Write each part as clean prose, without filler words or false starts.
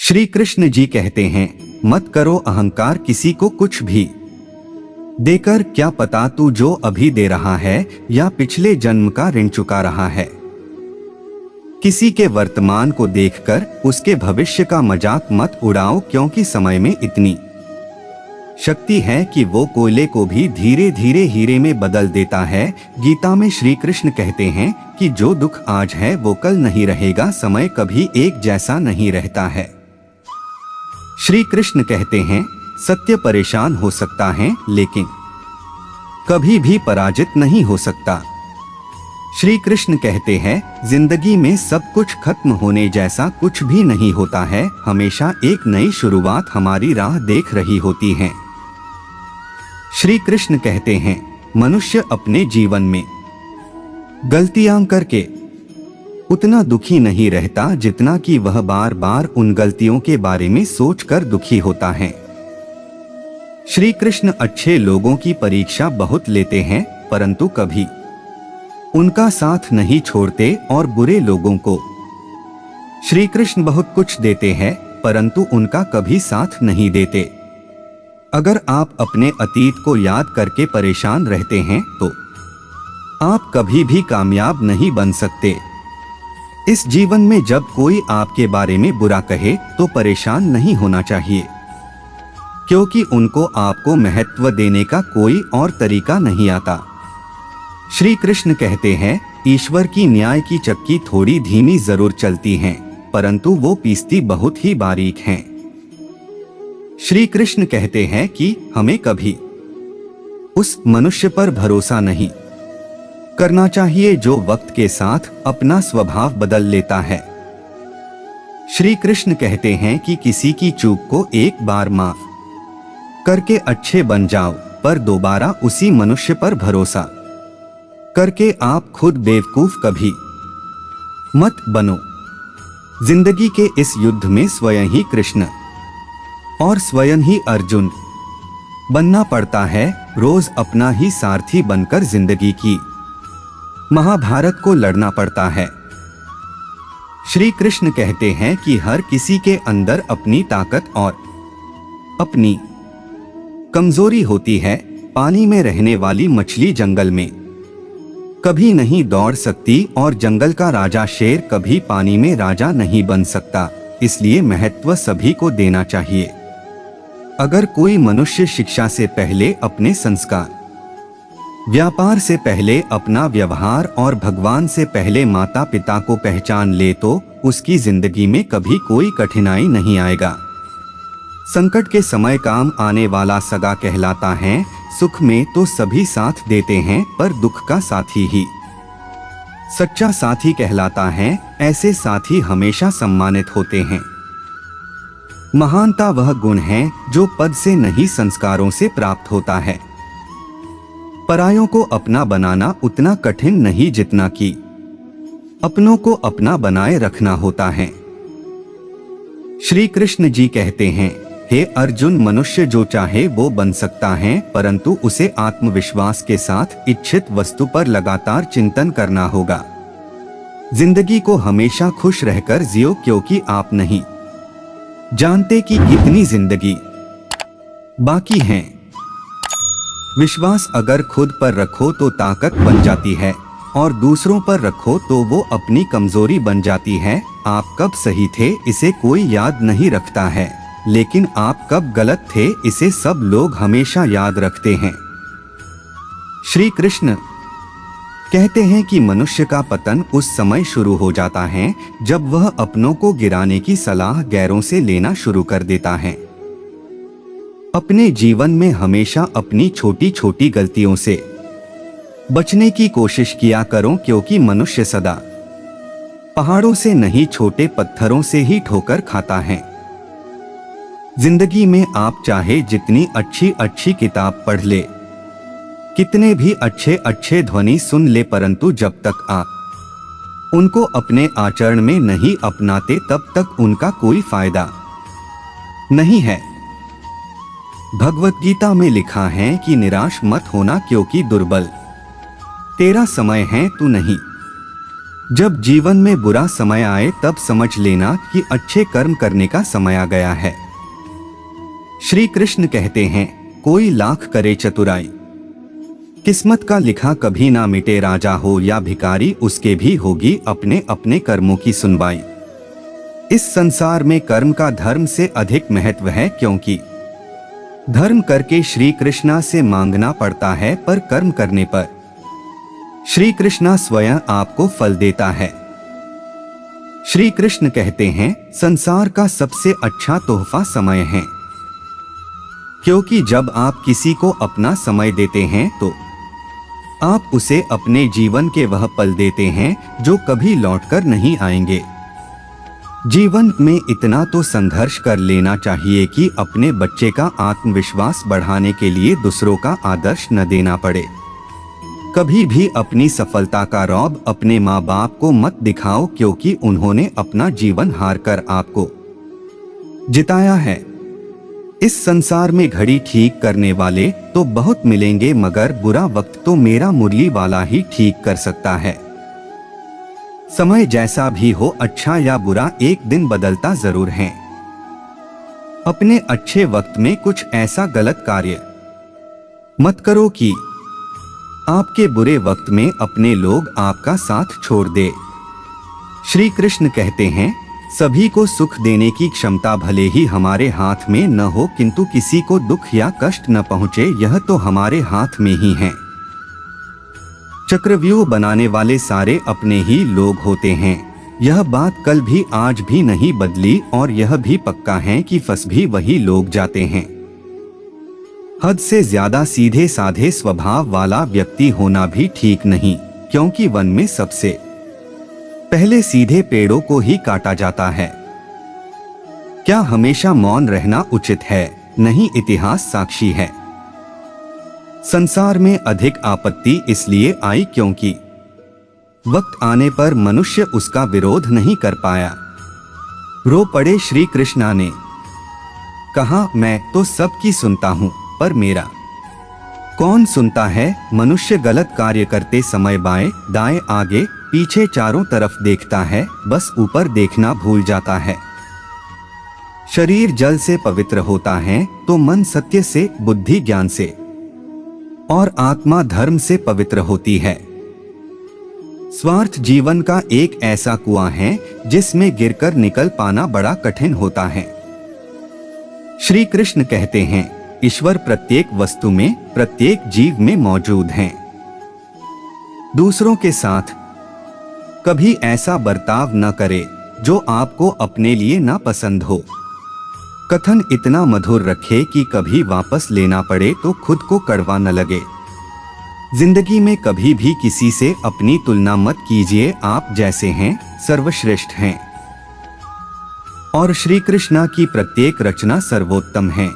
श्री कृष्ण जी कहते हैं, मत करो अहंकार किसी को कुछ भी देकर, क्या पता तू जो अभी दे रहा है या पिछले जन्म का ऋण चुका रहा है। किसी के वर्तमान को देखकर उसके भविष्य का मजाक मत उड़ाओ, क्योंकि समय में इतनी शक्ति है कि वो कोयले को भी धीरे धीरे हीरे में बदल देता है। गीता में श्री कृष्ण कहते हैं कि जो दुख आज है वो कल नहीं रहेगा, समय कभी एक जैसा नहीं रहता है। श्री कृष्ण कहते हैं, सत्य परेशान हो सकता है लेकिन कभी भी पराजित नहीं हो सकता। श्री कृष्ण कहते हैं, जिंदगी में सब कुछ खत्म होने जैसा कुछ भी नहीं होता है, हमेशा एक नई शुरुआत हमारी राह देख रही होती है। श्री कृष्ण कहते हैं, मनुष्य अपने जीवन में गलतियां करके उतना दुखी नहीं रहता जितना कि वह बार बार उन गलतियों के बारे में सोचकर दुखी होता है। श्री कृष्ण अच्छे लोगों की परीक्षा बहुत लेते हैं, परंतु कभी उनका साथ नहीं छोड़ते, और बुरे लोगों को श्री कृष्ण बहुत कुछ देते हैं परंतु उनका कभी साथ नहीं देते। अगर आप अपने अतीत को याद करके परेशान रहते हैं तो आप कभी भी कामयाब नहीं बन सकते। इस जीवन में जब कोई आपके बारे में बुरा कहे तो परेशान नहीं होना चाहिए, क्योंकि उनको आपको महत्व देने का कोई और तरीका नहीं आता। श्री कृष्ण कहते हैं, ईश्वर की न्याय की चक्की थोड़ी धीमी जरूर चलती हैं, परंतु वो पीसती बहुत ही बारीक हैं। श्री कृष्ण कहते हैं कि हमें कभी उस मनुष्य पर भरोसा नहीं करना चाहिए जो वक्त के साथ अपना स्वभाव बदल लेता है। श्री कृष्ण कहते हैं कि किसी की चूक को एक बार माफ करके अच्छे बन जाओ, पर दोबारा उसी मनुष्य पर भरोसा करके आप खुद बेवकूफ कभी मत बनो। जिंदगी के इस युद्ध में स्वयं ही कृष्ण और स्वयं ही अर्जुन बनना पड़ता है। रोज अपना ही सारथी बनकर जिंदगी की महाभारत को लड़ना पड़ता है। श्री कृष्ण कहते हैं कि हर किसी के अंदर अपनी ताकत और अपनी कमजोरी होती है। पानी में रहने वाली मछली जंगल में कभी नहीं दौड़ सकती और जंगल का राजा शेर कभी पानी में राजा नहीं बन सकता, इसलिए महत्व सभी को देना चाहिए। अगर कोई मनुष्य शिक्षा से पहले अपने संस्कार, व्यापार से पहले अपना व्यवहार और भगवान से पहले माता पिता को पहचान ले तो उसकी जिंदगी में कभी कोई कठिनाई नहीं आएगा। संकट के समय काम आने वाला सगा कहलाता है। सुख में तो सभी साथ देते हैं पर दुख का साथी ही सच्चा साथी कहलाता है। ऐसे साथी हमेशा सम्मानित होते हैं। महानता वह गुण है जो पद से नहीं संस्कारों से प्राप्त होता है। परायों को अपना बनाना उतना कठिन नहीं जितना कि अपनों को अपना बनाए रखना होता है। श्री कृष्ण जी कहते हैं, हे अर्जुन, मनुष्य जो चाहे वो बन सकता है, परंतु उसे आत्मविश्वास के साथ इच्छित वस्तु पर लगातार चिंतन करना होगा। जिंदगी को हमेशा खुश रहकर जियो, क्योंकि आप नहीं जानते कि कितनी जिंदगी बाकी है। विश्वास अगर खुद पर रखो तो ताकत बन जाती है और दूसरों पर रखो तो वो अपनी कमजोरी बन जाती है। आप कब सही थे इसे कोई याद नहीं रखता है, लेकिन आप कब गलत थे इसे सब लोग हमेशा याद रखते हैं। श्री कृष्ण कहते हैं कि मनुष्य का पतन उस समय शुरू हो जाता है जब वह अपनों को गिराने की सलाह गैरों से लेना शुरू कर देता है। अपने जीवन में हमेशा अपनी छोटी छोटी गलतियों से बचने की कोशिश किया करो, क्योंकि मनुष्य सदा पहाड़ों से नहीं छोटे पत्थरों से ही ठोकर खाता है। जिंदगी में आप चाहे जितनी अच्छी अच्छी किताब पढ़ ले, कितने भी अच्छे अच्छे ध्वनि सुन ले, परंतु जब तक आप उनको अपने आचरण में नहीं अपनाते तब तक उनका कोई फायदा नहीं है। भगवत गीता में लिखा है कि निराश मत होना, क्योंकि दुर्बल तेरा समय है, तू नहीं जब जीवन में बुरा समय आए तब समझ लेना कि अच्छे कर्म करने का समय आ गया है। श्री कृष्ण कहते हैं, कोई लाख करे चतुराई, किस्मत का लिखा कभी ना मिटे, राजा हो या भिखारी उसके भी होगी अपने अपने कर्मों की सुनवाई। इस संसार में कर्म का धर्म से अधिक महत्व है, क्योंकि धर्म करके श्री कृष्णा से मांगना पड़ता है, पर कर्म करने पर श्री कृष्णा स्वयं आपको फल देता है। श्री कृष्ण कहते हैं, संसार का सबसे अच्छा तोहफा समय है, क्योंकि जब आप किसी को अपना समय देते हैं तो आप उसे अपने जीवन के वह पल देते हैं जो कभी लौटकर नहीं आएंगे। जीवन में इतना तो संघर्ष कर लेना चाहिए कि अपने बच्चे का आत्मविश्वास बढ़ाने के लिए दूसरों का आदर्श न देना पड़े। कभी भी अपनी सफलता का रौब अपने माँ बाप को मत दिखाओ, क्योंकि उन्होंने अपना जीवन हार कर आपको जिताया है। इस संसार में घड़ी ठीक करने वाले तो बहुत मिलेंगे, मगर बुरा वक्त तो मेरा मुरली वाला ही ठीक कर सकता है। समय जैसा भी हो, अच्छा या बुरा, एक दिन बदलता जरूर है। अपने अच्छे वक्त में कुछ ऐसा गलत कार्य मत करो कि आपके बुरे वक्त में अपने लोग आपका साथ छोड़ दे। श्री कृष्ण कहते हैं, सभी को सुख देने की क्षमता भले ही हमारे हाथ में न हो, किंतु किसी को दुख या कष्ट न पहुंचे, यह तो हमारे हाथ में ही है। चक्रव्यूह बनाने वाले सारे अपने ही लोग होते हैं। यह बात कल भी आज भी नहीं बदली, और यह भी पक्का है कि फंस भी वही लोग जाते हैं। हद से ज्यादा सीधे साधे स्वभाव वाला व्यक्ति होना भी ठीक नहीं, क्योंकि वन में सबसे पहले सीधे पेड़ों को ही काटा जाता है। क्या हमेशा मौन रहना उचित है? नहीं, इतिहास साक्षी है। संसार में अधिक आपत्ति इसलिए आई क्योंकि वक्त आने पर मनुष्य उसका विरोध नहीं कर पाया। रो पड़े श्री कृष्णा ने कहा, मैं तो सबकी सुनता हूं, पर मेरा कौन सुनता है? मनुष्य गलत कार्य करते समय बाएं दाएं आगे पीछे चारों तरफ देखता है, बस ऊपर देखना भूल जाता है। शरीर जल से पवित्र होता है तो मन सत्य से, बुद्धि ज्ञान से और आत्मा धर्म से पवित्र होती है। स्वार्थ जीवन का एक ऐसा कुआं है जिसमें गिरकर निकल पाना बड़ा कठिन होता है। श्री कृष्ण कहते हैं, ईश्वर प्रत्येक वस्तु में, प्रत्येक जीव में मौजूद हैं। दूसरों के साथ कभी ऐसा बर्ताव न करे जो आपको अपने लिए ना पसंद हो। कथन इतना मधुर रखे कि कभी वापस लेना पड़े तो खुद को कड़वा न लगे। जिंदगी में कभी भी किसी से अपनी तुलना मत कीजिए, आप जैसे हैं सर्वश्रेष्ठ हैं, और श्री कृष्णा की प्रत्येक रचना सर्वोत्तम है।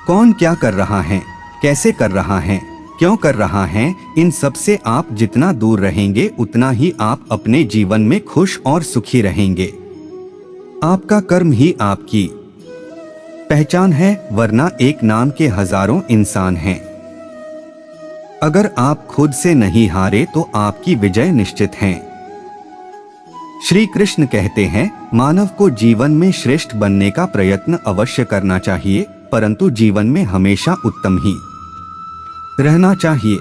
कौन क्या कर रहा है, कैसे कर रहा है, क्यों कर रहा है, इन सब से आप जितना दूर रहेंगे उतना ही आप अपने जीवन में खुश और सुखी रहेंगे। आपका कर्म ही आपकी पहचान है, वरना एक नाम के हजारों इंसान हैं। अगर आप खुद से नहीं हारे तो आपकी विजय निश्चित है। श्री कृष्ण कहते हैं, मानव को जीवन में श्रेष्ठ बनने का प्रयत्न अवश्य करना चाहिए, परंतु जीवन में हमेशा उत्तम ही रहना चाहिए।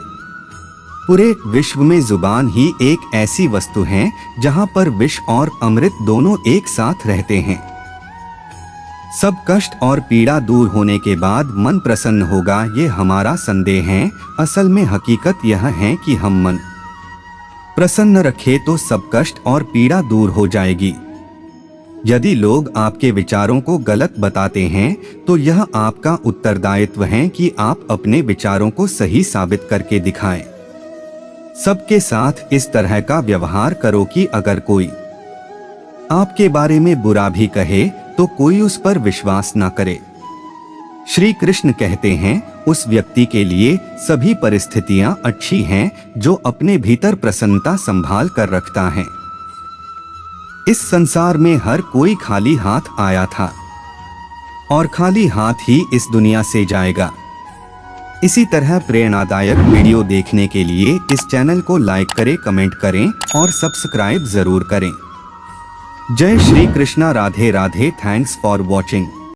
पूरे विश्व में जुबान ही एक ऐसी वस्तु है जहां पर विष और अमृत दोनों एक साथ रहते हैं। सब कष्ट और पीड़ा दूर होने के बाद मन प्रसन्न होगा, ये हमारा संदेह है। असल में हकीकत यह है कि हम मन प्रसन्न रखें तो सब कष्ट और पीड़ा दूर हो जाएगी। यदि लोग आपके विचारों को गलत बताते हैं तो यह आपका उत्तरदायित्व है कि आप अपने विचारों को सही साबित करके दिखाएं। सबके साथ इस तरह का व्यवहार करो कि अगर कोई आपके बारे में बुरा भी कहे तो कोई उस पर विश्वास ना करे। श्री कृष्ण कहते हैं, उस व्यक्ति के लिए सभी परिस्थितियां अच्छी हैं जो अपने भीतर प्रसन्नता संभाल कर रखता है। इस संसार में हर कोई खाली हाथ आया था और खाली हाथ ही इस दुनिया से जाएगा। इसी तरह प्रेरणादायक वीडियो देखने के लिए इस चैनल को लाइक करें, कमेंट करें और सब्सक्राइब जरूर करें। जय Shri Krishna, Radhe Radhe. Thanks for watching.